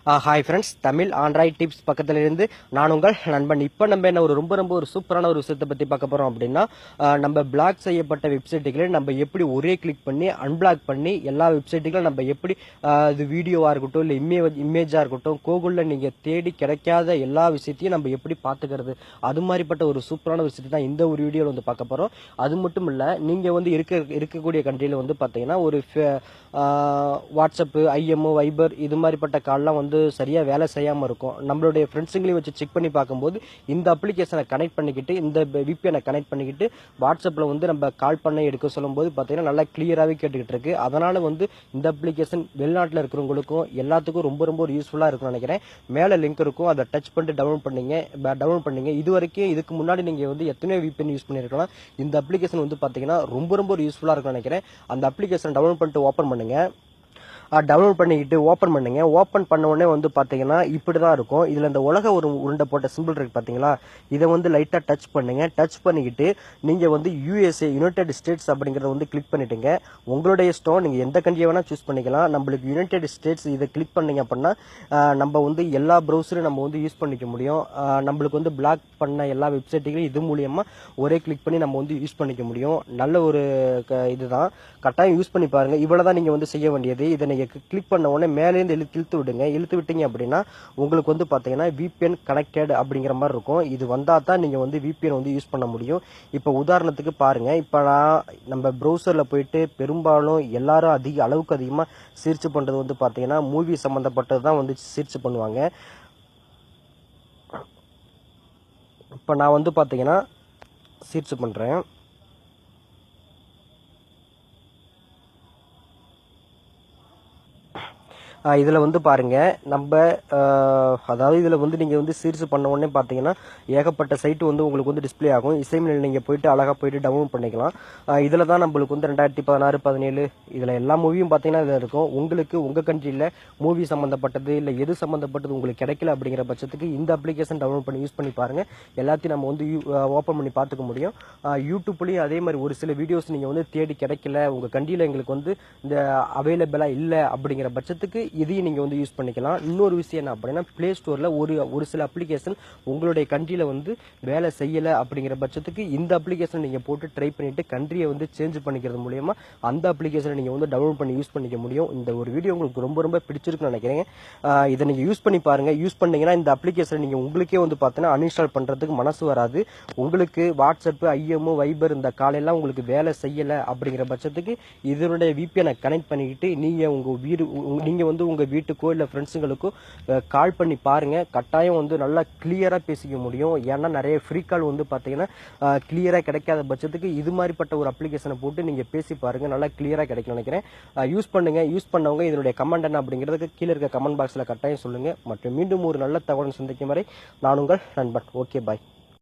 Hi friends, Tamil Android tips பக்கத்துல இருந்து நான் உங்கள் நண்பன். இப்போ நம்ம என்ன ஒரு சூப்பரான ஒரு விஷயத்தை பற்றி பார்க்க போகிறோம் அப்படின்னா, நம்ம பிளாக் செய்யப்பட்ட வெப்சைட்டுகளை நம்ம எப்படி ஒரே கிளிக் பண்ணி அன்பிளாக் பண்ணி எல்லா வெப்சைட்டுகளும் நம்ம எப்படி இது வீடியோவாக இருக்கட்டும் இல்லை இமேஜாக இருக்கட்டும் கூகுளில் நீங்கள் தேடி கிடைக்காத எல்லா விஷயத்தையும் நம்ம எப்படி பார்த்துக்கிறது, அது மாதிரிப்பட்ட ஒரு சூப்பரான விஷயத்தை தான் இந்த ஒரு வீடியோவில் வந்து பார்க்க போகிறோம். அது மட்டும் இல்லை, நீங்கள் வந்து இருக்கக்கூடிய கண்ட்ரியில் வந்து பார்த்தீங்கன்னா ஒரு வாட்ஸ்அப்பு, ஐஎம்ஓ, வைபர் இது மாதிரிப்பட்ட கால்லாம் வந்து சரியாக வேலை செய்யாமல் இருக்கும். நம்மளுடைய ஃப்ரெண்ட்ஸுங்களையும் வச்சு செக் பண்ணி பார்க்கும்போது இந்த அப்ளிகேஷனை கனெக்ட் பண்ணிக்கிட்டு இந்த விபிஎனை கனெக்ட் பண்ணிக்கிட்டு வாட்ஸ்அப்பில் வந்து நம்ம கால் பண்ண எடுக்க சொல்லும்போது பார்த்தீங்கன்னா நல்லா கிளியராகவே கேட்டுக்கிட்டு இருக்கு. அதனால் வந்து இந்த அப்ளிகேஷன் வெளிநாட்டில் இருக்கிறவங்களுக்கும் எல்லாத்துக்கும் ரொம்ப ஒரு யூஸ்ஃபுல்லாக இருக்கும்னு நினைக்கிறேன். மேலே லிங்க் இருக்கும், அதை டச் பண்ணிட்டு டவுன்லோட் பண்ணிங்க. இது வரைக்கும் இதுக்கு முன்னாடி நீங்கள் வந்து எத்தனையோ விபிஎன் யூஸ் பண்ணியிருக்கலாம். இந்த அப்ளிகேஷன் வந்து பார்த்தீங்கன்னா ரொம்ப ஒரு யூஸ்ஃபுல்லாக இருக்கும்னு நினைக்கிறேன். அந்த அப்ளிகேஷன் டவுன்லோட் பண்ணிட்டு ஓப்பன் பண்ணுங்க. டவுன்லோட் பண்ணிக்கிட்டு ஓப்பன் பண்ணுங்க. ஓப்பன் பண்ண உடனே வந்து பார்த்தீங்கன்னா இப்படி தான் இருக்கும். இதில் இந்த உலக ஒரு உருண்டை போட்ட சிம்பிள் இருக்கு பார்த்தீங்களா, இதை வந்து லைட்டாக டச் பண்ணுங்க. டச் பண்ணிக்கிட்டு நீங்கள் வந்து யூஎஸ்ஏ, யுனைடெட் ஸ்டேட்ஸ் அப்படிங்கிறத வந்து கிளிக் பண்ணிட்டுங்க. உங்களுடைய ஸ்டோன் நீங்கள் எந்த கண்ட்ரியை வேணால் சூஸ் பண்ணிக்கலாம். நம்மளுக்கு யுனைடெட் ஸ்டேட்ஸ் இதை கிளிக் பண்ணீங்க அப்படின்னா நம்ம வந்து எல்லா ப்ரௌசரும் நம்ம வந்து யூஸ் பண்ணிக்க முடியும். நம்மளுக்கு வந்து பிளாக் பண்ண எல்லா வெப்சைட்டுகளையும் இது மூலியமாக ஒரே கிளிக் பண்ணி நம்ம வந்து யூஸ் பண்ணிக்க முடியும். நல்ல ஒரு இதுதான், கட்டாயம் யூஸ் பண்ணி பாருங்கள். இவ்வளோ தான் நீங்கள் வந்து செய்ய வேண்டியது. இதை நீங்கள் கிளிக் பண்ண உடனே மேலேருந்து இழுத்து விடுங்க. இழுத்து விட்டீங்க அப்படின்னா உங்களுக்கு வந்து பார்த்தீங்கன்னா விபிஎன் கனெக்டட் அப்படிங்கிற மாதிரி இருக்கும். இது வந்தால் தான் நீங்கள் வந்து விபிஎன் வந்து யூஸ் பண்ண முடியும். இப்போ உதாரணத்துக்கு பாருங்கள், இப்போ நம்ம ப்ரௌசரில் போயிட்டு பெரும்பாலும் எல்லாரும் அளவுக்கு அதிகமாக சர்ச் பண்ணுறது வந்து பார்த்தீங்கன்னா மூவி சம்மந்தப்பட்டது தான் வந்து சர்ச் பண்ணுவாங்க. இப்போ நான் வந்து பார்த்தீங்கன்னா சர்ச் பண்ணுறேன். இதில் வந்து பாருங்கள், நம்ம அதாவது இதில் வந்து நீங்கள் வந்து சர்ச் பண்ண உடனே பார்த்தீங்கன்னா ஏகப்பட்ட சைட்டு வந்து உங்களுக்கு வந்து டிஸ்பிளே ஆகும். இசைமில் நீங்கள் போயிட்டு அழகாக போயிட்டு டவுன்லோட் பண்ணிக்கலாம். இதில் தான் நம்மளுக்கு வந்து 2016, 17 இதில் எல்லா மூவியும் பார்த்தீங்கன்னா இதில் இருக்கும். உங்களுக்கு உங்கள் கண்ட்ரியில் மூவி சம்மந்தப்பட்டது இல்லை எது சம்மந்தப்பட்டது உங்களுக்கு கிடைக்கல அப்படிங்கிற பட்சத்துக்கு இந்த அப்ளிகேஷன் டவுன்லோட் பண்ணி யூஸ் பண்ணி பாருங்கள். எல்லாத்தையும் நம்ம வந்து ஓப்பன் பண்ணி பார்த்துக்க முடியும். யூடியூப்லேயும் அதே மாதிரி ஒரு சில வீடியோஸ் நீங்கள் வந்து தேடி கிடைக்கல, உங்கள் கண்ட்ரியில் எங்களுக்கு வந்து இந்த அவைலபிளாக இல்லை அப்படிங்கிற பட்சத்துக்கு இதையும் நீங்கள் வந்து யூஸ் பண்ணிக்கலாம். இன்னொரு விஷயம் என்ன அப்படின்னா, பிளே ஸ்டோரில் ஒரு சில அப்ளிகேஷன் உங்களுடைய கண்ட்ரியில் வந்து வேலை செய்யலை அப்படிங்கிற பட்சத்துக்கு இந்த அப்ளிகேஷன் நீங்கள் போட்டு ட்ரை பண்ணிவிட்டு கண்ட்ரியை வந்து சேஞ்ச் பண்ணிக்கிறது மூலயமா அந்த அப்ளிகேஷனை நீங்கள் வந்து டவுன்லோட் பண்ணி யூஸ் பண்ணிக்க முடியும். இந்த ஒரு வீடியோ உங்களுக்கு ரொம்ப பிடிச்சிருக்குன்னு நினைக்கிறேன். இதை நீங்கள் யூஸ் பண்ணி பாருங்கள். யூஸ் பண்ணிங்கன்னா இந்த அப்ளிகேஷனை நீங்கள் உங்களுக்கே வந்து பார்த்தீங்கன்னா அன்இன்ஸ்டால் பண்ணுறதுக்கு மனசு வராது. உங்களுக்கு வாட்ஸ்அப்பு, ஐஎம்ஓ, வைபர் இந்த காலையெல்லாம் உங்களுக்கு வேலை செய்யலை அப்படிங்கிற பட்சத்துக்கு இதனுடைய விபிஎனை கனெக்ட் பண்ணிக்கிட்டு நீங்கள் வந்து உங்கள் வீட்டுக்கோ இல்லை ஃப்ரெண்ட்ஸுங்களுக்கோ கால் பண்ணி பாருங்கள். கட்டாயம் வந்து நல்லா கிளியராக பேசிக்க முடியும். ஏன்னா நிறைய ஃப்ரீ கால் வந்து பார்த்தீங்கன்னா கிளியராக கிடைக்காத பட்சத்துக்கு இது மாதிரிப்பட்ட ஒரு அப்ளிகேஷனை போட்டு நீங்கள் பேசி பாருங்கள், நல்லா கிளியராக கிடைக்கும் நினைக்கிறேன். யூஸ் பண்ணுங்கள். யூஸ் பண்ணவங்க இதனுடைய கமெண்ட் என்ன அப்படிங்கிறதுக்கு கீழே இருக்க கமெண்ட் பாக்ஸில் கட்டாயம் சொல்லுங்கள். மற்றும் மீண்டும் ஒரு நல்ல தகவல் சந்திக்கும் வரை நான் உங்கள் நண்பன். ஓகே, பாய்.